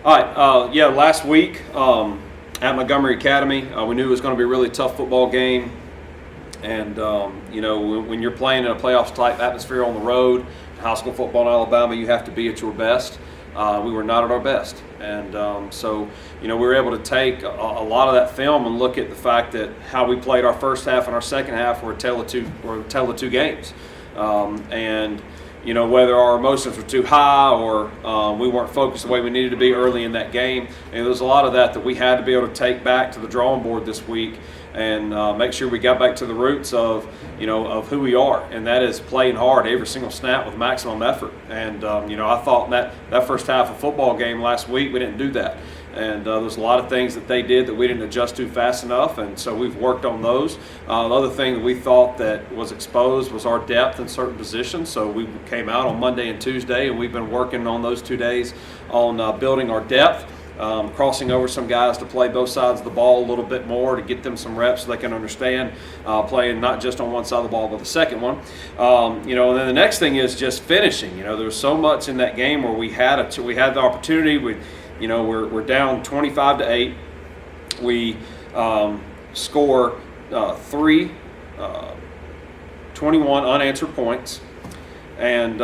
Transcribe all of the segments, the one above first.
All right, yeah, last week at Montgomery Academy, we knew it was going to be a really tough football game. And, when you're playing in a playoffs type atmosphere on the road, high school football in Alabama, you have to be at your best. We were not at our best. And we were able to take a lot of that film and look at the fact that how we played our first half and our second half were a tale of two games. Whether our emotions were too high or we weren't focused the way we needed to be early in that game. And there was a lot of that we had to be able to take back to the drawing board this week and make sure we got back to the roots of who we are. And that is playing hard every single snap with maximum effort. And, I thought that first half of football game last week, we didn't do that. And there's a lot of things that they did that we didn't adjust to fast enough, and so we've worked on those. The other thing that we thought that was exposed was our depth in certain positions. So we came out on Monday and Tuesday, and we've been working on those 2 days on building our depth, crossing over some guys to play both sides of the ball a little bit more to get them some reps so they can understand playing not just on one side of the ball but the second one. And then the next thing is just finishing. There was so much in that game where we had the opportunity. We're down 25-8. We score 3 21 unanswered points. And,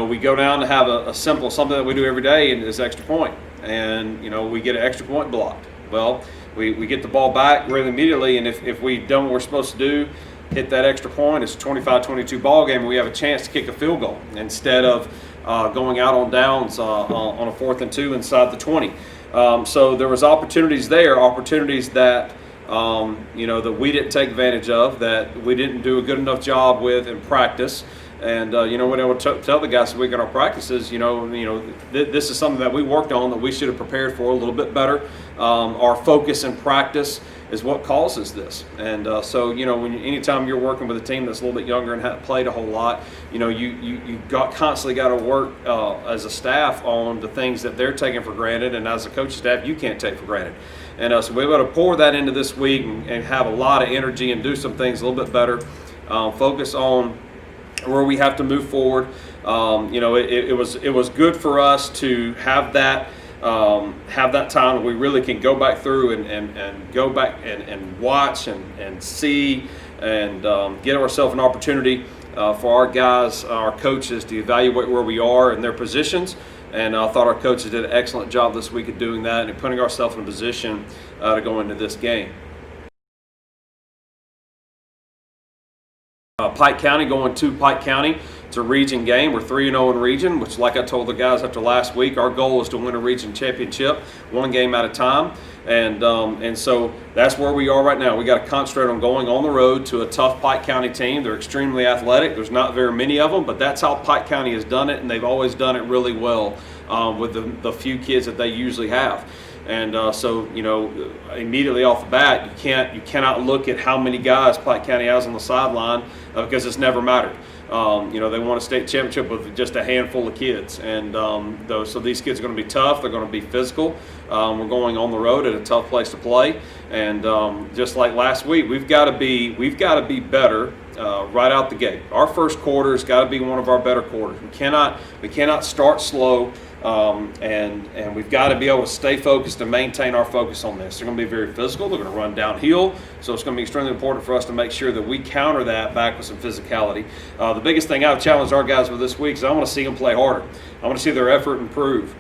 we go down to have a simple, something that we do every day, and is extra point. And, we get an extra point blocked. Well, we get the ball back really immediately, and if we done what we're supposed to do, hit that extra point, it's a 25-22 ball game, and we have a chance to kick a field goal instead of going out on downs on a 4th and 2 inside the 20. So there was opportunities there, opportunities that that we didn't take advantage of, that we didn't do a good enough job with in practice. And when I would tell the guys this week in our practices, this is something that we worked on that we should have prepared for a little bit better. Our focus in practice is what causes this. And anytime you're working with a team that's a little bit younger and haven't played a whole lot, you constantly got to work as a staff on the things that they're taking for granted, and as a coaching staff, you can't take for granted. And so we were able to pour that into this week and have a lot of energy and do some things a little bit better. Focus on where we have to move forward. It was good for us to have that time where we really can go back through and go back and watch and see and get ourselves an opportunity for our guys, our coaches, to evaluate where we are in their positions. And I thought our coaches did an excellent job this week of doing that and putting ourselves in a position to go into this game. Pike County going to Pike County. It's a region game. We're 3-0 in region, which, like I told the guys after last week, our goal is to win a region championship, one game at a time. And so that's where we are right now. We got to concentrate on going on the road to a tough Pike County team. They're extremely athletic. There's not very many of them, but that's how Pike County has done it, and they've always done it really well with the few kids that they usually have. And immediately off the bat, you cannot look at how many guys Pike County has on the sideline because it's never mattered. They won a state championship with just a handful of kids, and so these kids are going to be tough. They're going to be physical. We're going on the road at a tough place to play, and just like last week, we've got to be better right out the gate. Our first quarter has got to be one of our better quarters. We cannot start slow. And we've got to be able to stay focused and maintain our focus on this. They're going to be very physical. They're going to run downhill. So it's going to be extremely important for us to make sure that we counter that back with some physicality. The biggest thing I've challenged our guys with this week is I want to see them play harder. I want to see their effort improve.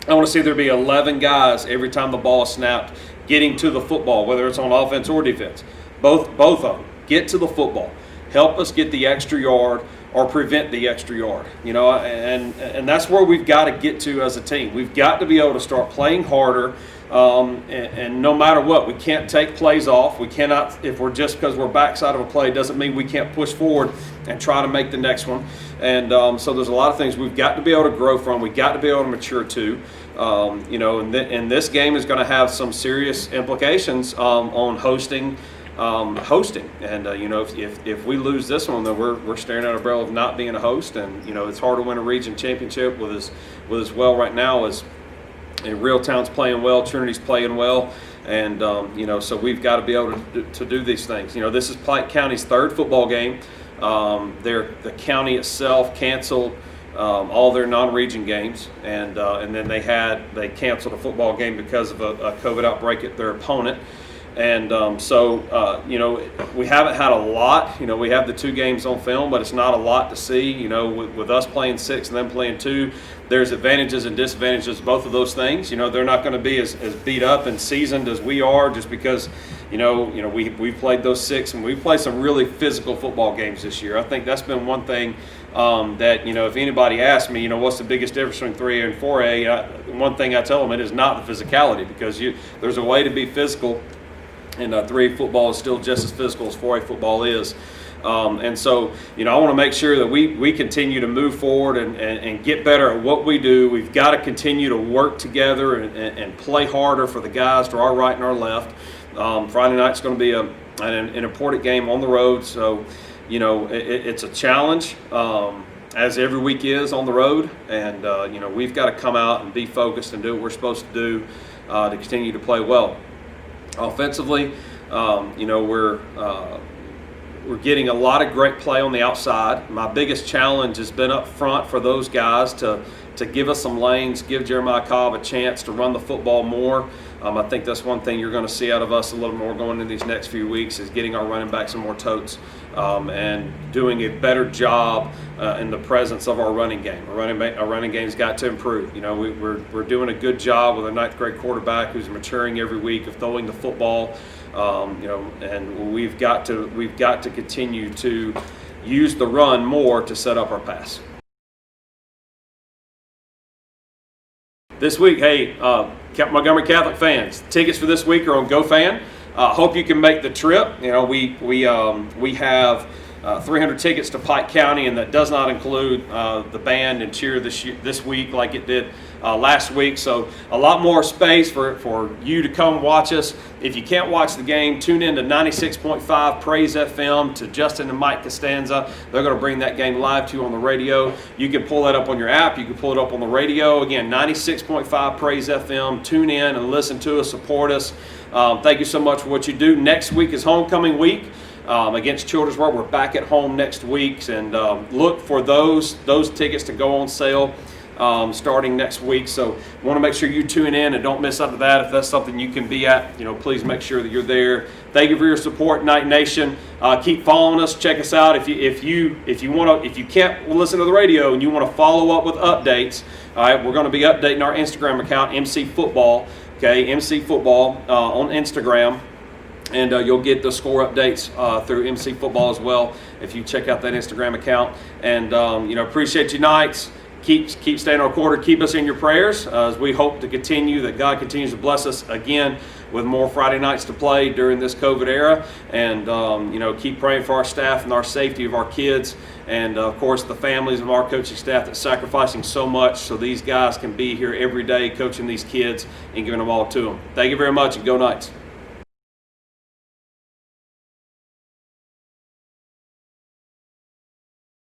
I want to see there be 11 guys every time the ball is snapped getting to the football, whether it's on offense or defense. Both of them. Get to the football. Help us get the extra yard or prevent the extra yard, and that's where we've got to get to as a team. We've got to be able to start playing harder, and no matter what, we can't take plays off. We cannot, if we're just because we're backside of a play, doesn't mean we can't push forward and try to make the next one. And so there's a lot of things we've got to be able to grow from. We've got to be able to mature to. And this game is going to have some serious implications on hosting. And if we lose this one, then we're staring at a barrel of not being a host, and it's hard to win a region championship with as well right now as Reeltown's playing well, Trinity's playing well, and so we've got to be able to do these things. This is Pike County's third football game. The county itself canceled all their non-region games, and then they canceled a football game because of a COVID outbreak at their opponent. And so we haven't had a lot. We have the 2 games on film, but it's not a lot to see. With us playing 6 and them playing 2, there's advantages and disadvantages, both of those things. They're not going to be as beat up and seasoned as we are, just because we've played those 6, and we've played some really physical football games this year. I think that's been one thing that if anybody asks me, what's the biggest difference between 3A and 4A, one thing I tell them, it is not the physicality, because there's a way to be physical, and 3A football is still just as physical as 4A football is. And so, I want to make sure that we continue to move forward and get better at what we do. We've got to continue to work together and play harder for the guys to our right and our left. Friday night's going to be an important game on the road, so it's a challenge, as every week is on the road, and we've got to come out and be focused and do what we're supposed to do to continue to play well. Offensively, we're getting a lot of great play on the outside. My biggest challenge has been up front for those guys to give us some lanes, give Jeremiah Cobb a chance to run the football more. I think that's one thing you're going to see out of us a little more going into these next few weeks, is getting our running backs some more totes, and doing a better job in the presence of our running game. Our running game's got to improve. We're doing a good job with a 9th grade quarterback who's maturing every week of throwing the football. And we've got to continue to use the run more to set up our pass. This week, hey, Montgomery Catholic fans, tickets for this week are on GoFan. Hope you can make the trip. We have 300 tickets to Pike County, and that does not include the band and cheer this week like it did last week. So a lot more space for you to come watch us. If you can't watch the game, tune in to 96.5 Praise FM to Justin and Mike Costanza. They're going to bring that game live to you on the radio. You can pull that up on your app. You can pull it up on the radio. Again, 96.5 Praise FM. Tune in and listen to us, support us. Thank you so much for what you do. Next week is homecoming week. Against Childersburg. We're back at home next week, and look for those tickets to go on sale starting next week. So want to make sure you tune in and don't miss out on that. If that's something you can be at, please make sure that you're there. Thank you for your support, Night Nation. Keep following us. Check us out. If you can't listen to the radio and you want to follow up with updates, all right, we're going to be updating our Instagram account, MC Football. Okay, MC Football on Instagram. And you'll get the score updates through MC Football as well if you check out that Instagram account. And appreciate you, Knights. Keep staying on quarter. Keep us in your prayers as we hope to continue, that God continues to bless us again with more Friday nights to play during this COVID era. And keep praying for our staff and our safety of our kids, and of course the families of our coaching staff that's sacrificing so much so these guys can be here every day coaching these kids and giving them all to them. Thank you very much, and go Knights.